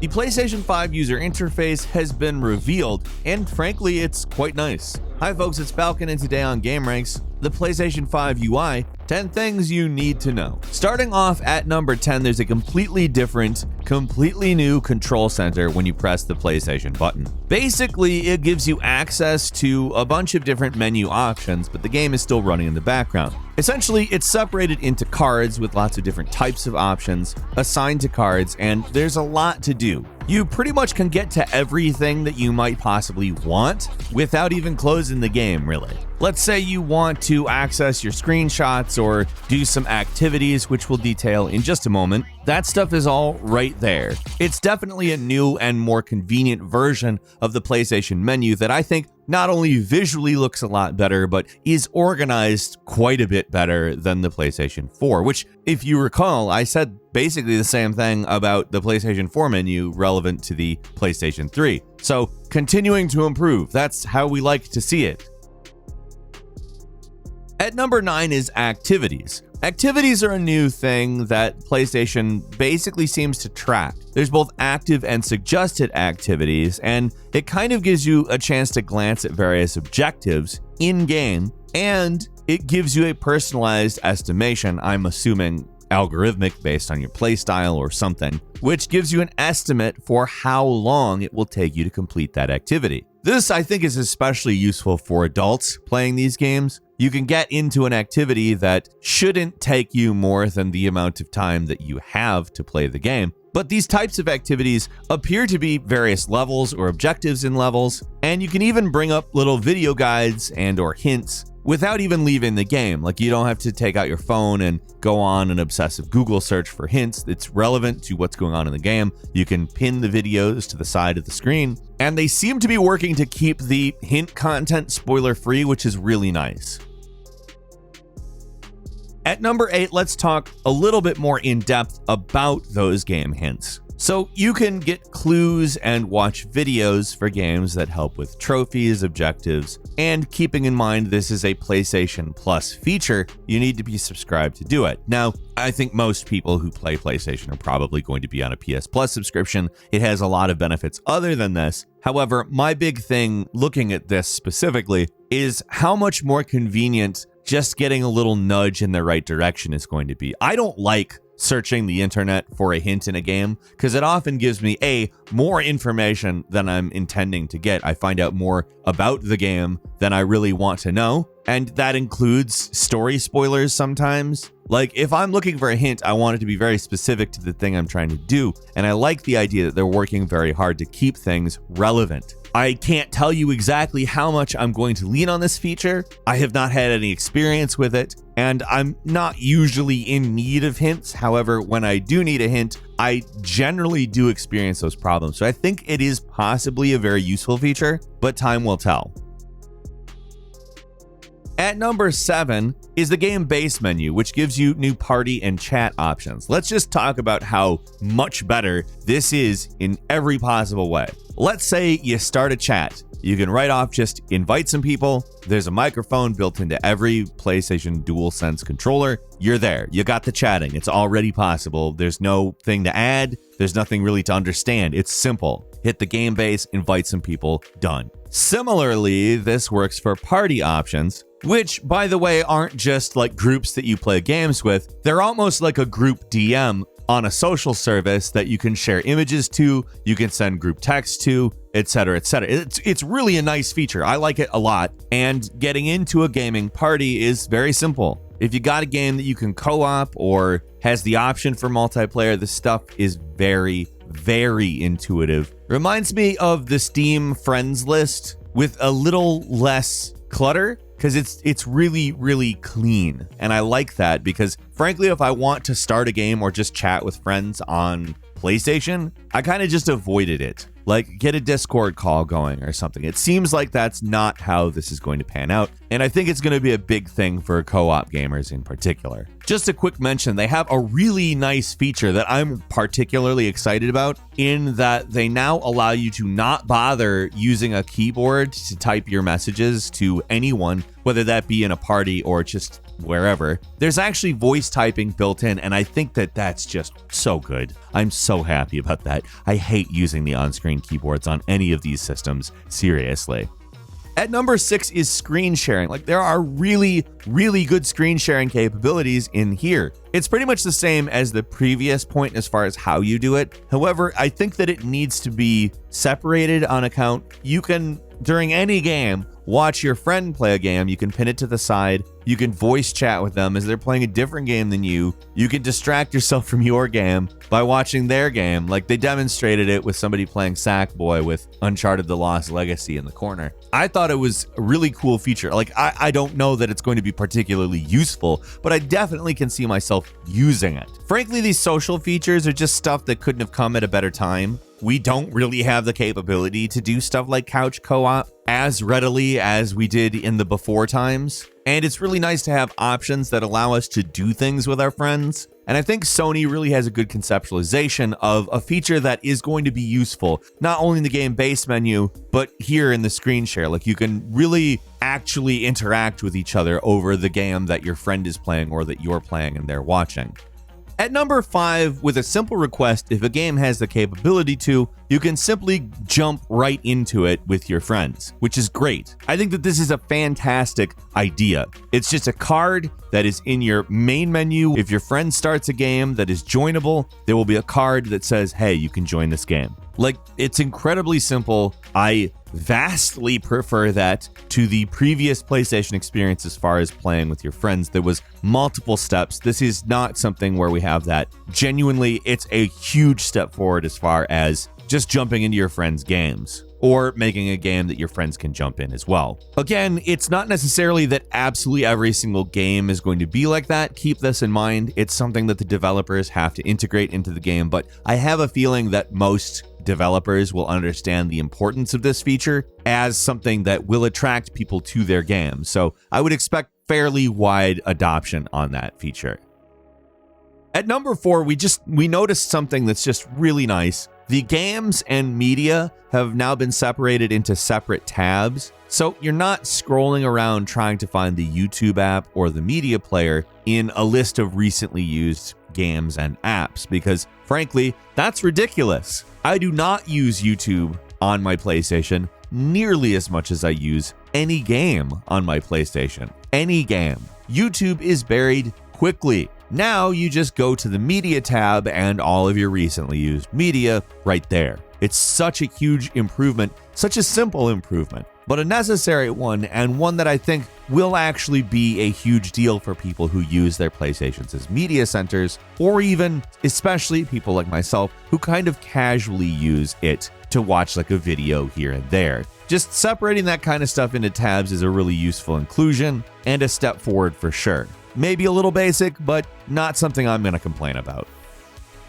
The PlayStation 5 user interface has been revealed, and frankly, it's quite nice. Hi folks, it's Falcon, and today on gameranx, the PlayStation 5 UI, 10 things you need to know. Starting off at number 10, there's a completely different, completely new control center when you press the PlayStation button. Basically, it gives you access to a bunch of different menu options, but the game is still running in the background. Essentially, it's separated into cards with lots of different types of options assigned to cards, and there's a lot to do. You pretty much can get to everything that you might possibly want without even closing the game, really. Let's say you want to access your screenshots or do some activities, which we'll detail in just a moment. That stuff is all right there. It's definitely a new and more convenient version of the PlayStation menu that I think not only visually looks a lot better, but is organized quite a bit better than the PlayStation 4, which, if you recall, I said basically the same thing about the PlayStation 4 menu relevant to the PlayStation 3. So, continuing to improve, that's how we like to see it. At number 9 is activities. Activities are a new thing that PlayStation basically seems to track. There's both active and suggested activities, and it kind of gives you a chance to glance at various objectives in-game, and it gives you a personalized estimation, I'm assuming algorithmic based on your playstyle or something, which gives you an estimate for how long it will take you to complete that activity. This, I think, is especially useful for adults playing these games. You can get into an activity that shouldn't take you more than the amount of time that you have to play the game. But these types of activities appear to be various levels or objectives in levels, and you can even bring up little video guides and or hints without even leaving the game. Like, you don't have to take out your phone and go on an obsessive Google search for hints that's relevant to what's going on in the game. You can pin the videos to the side of the screen, and they seem to be working to keep the hint content spoiler-free, which is really nice. At number 8, let's talk a little bit more in depth about those game hints. So you can get clues and watch videos for games that help with trophies, objectives, and keeping in mind this is a PlayStation Plus feature, you need to be subscribed to do it. Now, I think most people who play PlayStation are probably going to be on a PS Plus subscription. It has a lot of benefits other than this. However, my big thing looking at this specifically is how much more convenient just getting a little nudge in the right direction is going to be. I don't like searching the internet for a hint in a game because it often gives me more information than I'm intending to get. I find out more about the game than I really want to know, and that includes story spoilers sometimes. Like, if I'm looking for a hint, I want it to be very specific to the thing I'm trying to do, and I like the idea that they're working very hard to keep things relevant. I can't tell you exactly how much I'm going to lean on this feature. I have not had any experience with it, and I'm not usually in need of hints. However, when I do need a hint, I generally do experience those problems. So I think it is possibly a very useful feature, but time will tell. At number 7 is the game base menu, which gives you new party and chat options. Let's just talk about how much better this is in every possible way. Let's say you start a chat. You can right off just invite some people. There's a microphone built into every PlayStation DualSense controller. You're there. You got the chatting. It's already possible. There's no thing to add. There's nothing really to understand. It's simple. Hit the game base, invite some people, done. Similarly, this works for party options, which, by the way, aren't just like groups that you play games with. They're almost like a group DM on a social service that you can share images to, you can send group text to, etc., etc. It's really a nice feature. I like it a lot. And getting into a gaming party is very simple. If you got a game that you can co-op or has the option for multiplayer, this stuff is very, very intuitive. Reminds me of the Steam friends list with a little less clutter, because it's really, really clean. And I like that because, frankly, if I want to start a game or just chat with friends on PlayStation, I kind of just avoided it. Like, get a Discord call going or something. It seems like that's not how this is going to pan out, and I think it's going to be a big thing for co-op gamers in particular. Just a quick mention, they have a really nice feature that I'm particularly excited about, in that they now allow you to not bother using a keyboard to type your messages to anyone, whether that be in a party or just wherever, there's actually voice typing built in, and I think that that's just so good. I'm so happy about that. I hate using the on-screen keyboards on any of these systems, seriously. At number 6 is screen sharing. Like, there are really, really good screen sharing capabilities in here. It's pretty much the same as the previous point as far as how you do it. However, I think that it needs to be separated on account. You can, during any game, watch your friend play a game. You can pin it to the side. You can voice chat with them as they're playing a different game than you. You can distract yourself from your game by watching their game. Like, they demonstrated it with somebody playing Sackboy with Uncharted: The Lost Legacy in the corner. I thought it was a really cool feature. Like, I don't know that it's going to be particularly useful, but I definitely can see myself using it. Frankly, these social features are just stuff that couldn't have come at a better time. We don't really have the capability to do stuff like couch co-op as readily as we did in the before times. And it's really nice to have options that allow us to do things with our friends. And I think Sony really has a good conceptualization of a feature that is going to be useful, not only in the game base menu, but here in the screen share. Like, you can really actually interact with each other over the game that your friend is playing or that you're playing and they're watching. At number 5, with a simple request, if a game has the capability to, you can simply jump right into it with your friends, which is great. I think that this is a fantastic idea. It's just a card that is in your main menu. If your friend starts a game that is joinable, there will be a card that says, hey, you can join this game. Like, it's incredibly simple. I vastly prefer that to the previous PlayStation experience as far as playing with your friends. There was multiple steps. This is not something where we have that. Genuinely, it's a huge step forward as far as just jumping into your friends' games or making a game that your friends can jump in as well. Again, it's not necessarily that absolutely every single game is going to be like that. Keep this in mind. It's something that the developers have to integrate into the game, but I have a feeling that most developers will understand the importance of this feature as something that will attract people to their game. So I would expect fairly wide adoption on that feature. At number 4, we noticed something that's just really nice. The games and media have now been separated into separate tabs. So you're not scrolling around trying to find the YouTube app or the media player in a list of recently used games and apps, because frankly, that's ridiculous. I do not use YouTube on my PlayStation nearly as much as I use any game on my PlayStation. Any game. YouTube is buried quickly. Now you just go to the media tab and all of your recently used media right there. It's such a huge improvement, such a simple improvement, but a necessary one, and one that I think will actually be a huge deal for people who use their PlayStations as media centers, or even especially people like myself who kind of casually use it to watch like a video here and there. Just separating that kind of stuff into tabs is a really useful inclusion and a step forward for sure. Maybe a little basic, but not something I'm going to complain about.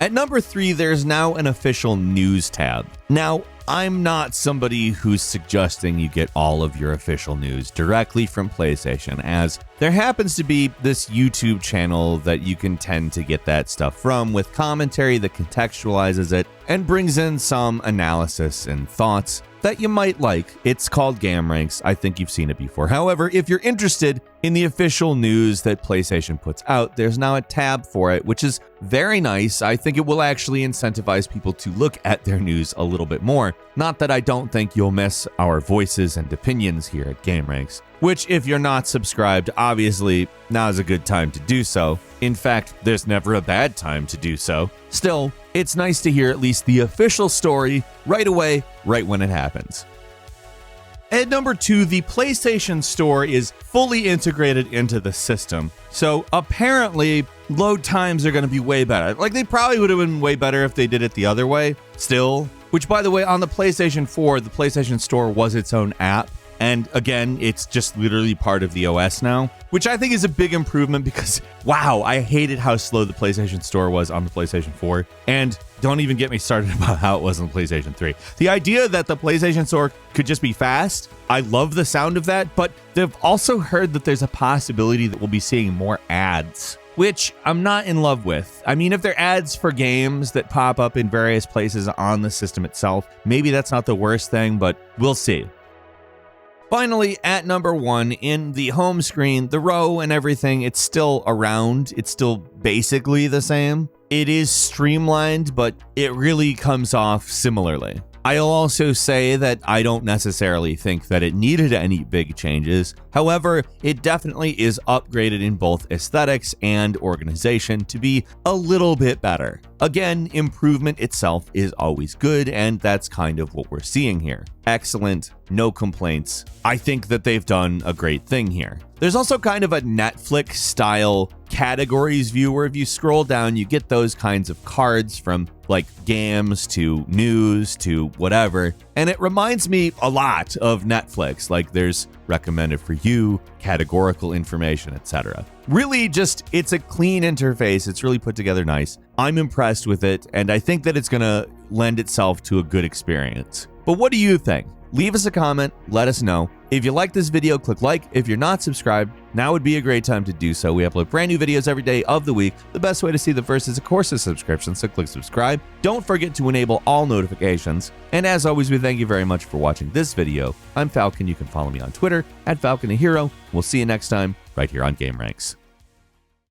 At number 3, there's now an official news tab. Now, I'm not somebody who's suggesting you get all of your official news directly from PlayStation, as there happens to be this YouTube channel that you can tend to get that stuff from, with commentary that contextualizes it and brings in some analysis and thoughts that you might like. It's called gameranx. I think you've seen it before. However, if you're interested in the official news that PlayStation puts out, there's now a tab for it, which is very nice. I think it will actually incentivize people to look at their news a little bit more. Not that I don't think you'll miss our voices and opinions here at gameranx, which, if you're not subscribed, obviously now's a good time to do so. In fact, there's never a bad time to do so. Still, it's nice to hear at least the official story right away, right when it happens. At number 2, the PlayStation Store is fully integrated into the system. So apparently, load times are going to be way better. Like, they probably would have been way better if they did it the other way still. Which, by the way, on the PlayStation 4, the PlayStation Store was its own app. And again, it's just literally part of the OS now, which I think is a big improvement because, wow, I hated how slow the PlayStation Store was on the PlayStation 4. And don't even get me started about how it was on the PlayStation 3. The idea that the PlayStation Store could just be fast, I love the sound of that, but they've also heard that there's a possibility that we'll be seeing more ads, which I'm not in love with. I mean, if they're ads for games that pop up in various places on the system itself, maybe that's not the worst thing, but we'll see. Finally, at number 1, in the home screen, the row and everything, it's still around. It's still basically the same. It is streamlined, but it really comes off similarly. I'll also say that I don't necessarily think that it needed any big changes. However, it definitely is upgraded in both aesthetics and organization to be a little bit better. Again, improvement itself is always good, and that's kind of what we're seeing here. Excellent, no complaints. I think that they've done a great thing here. There's also kind of a Netflix style categories view where if you scroll down, you get those kinds of cards from like games to news to whatever. And it reminds me a lot of Netflix. Like there's recommended for you, categorical information, etc. Really just, it's a clean interface. It's really put together nice. I'm impressed with it, and I think that it's going to lend itself to a good experience. But what do you think? Leave us a comment, let us know. If you like this video, click like. If you're not subscribed, now would be a great time to do so. We upload brand new videos every day of the week. The best way to see them first is, of course, a subscription, so click subscribe. Don't forget to enable all notifications. And as always, we thank you very much for watching this video. I'm Falcon. You can follow me on Twitter @FalconTheHero. We'll see you next time right here on GameRanx.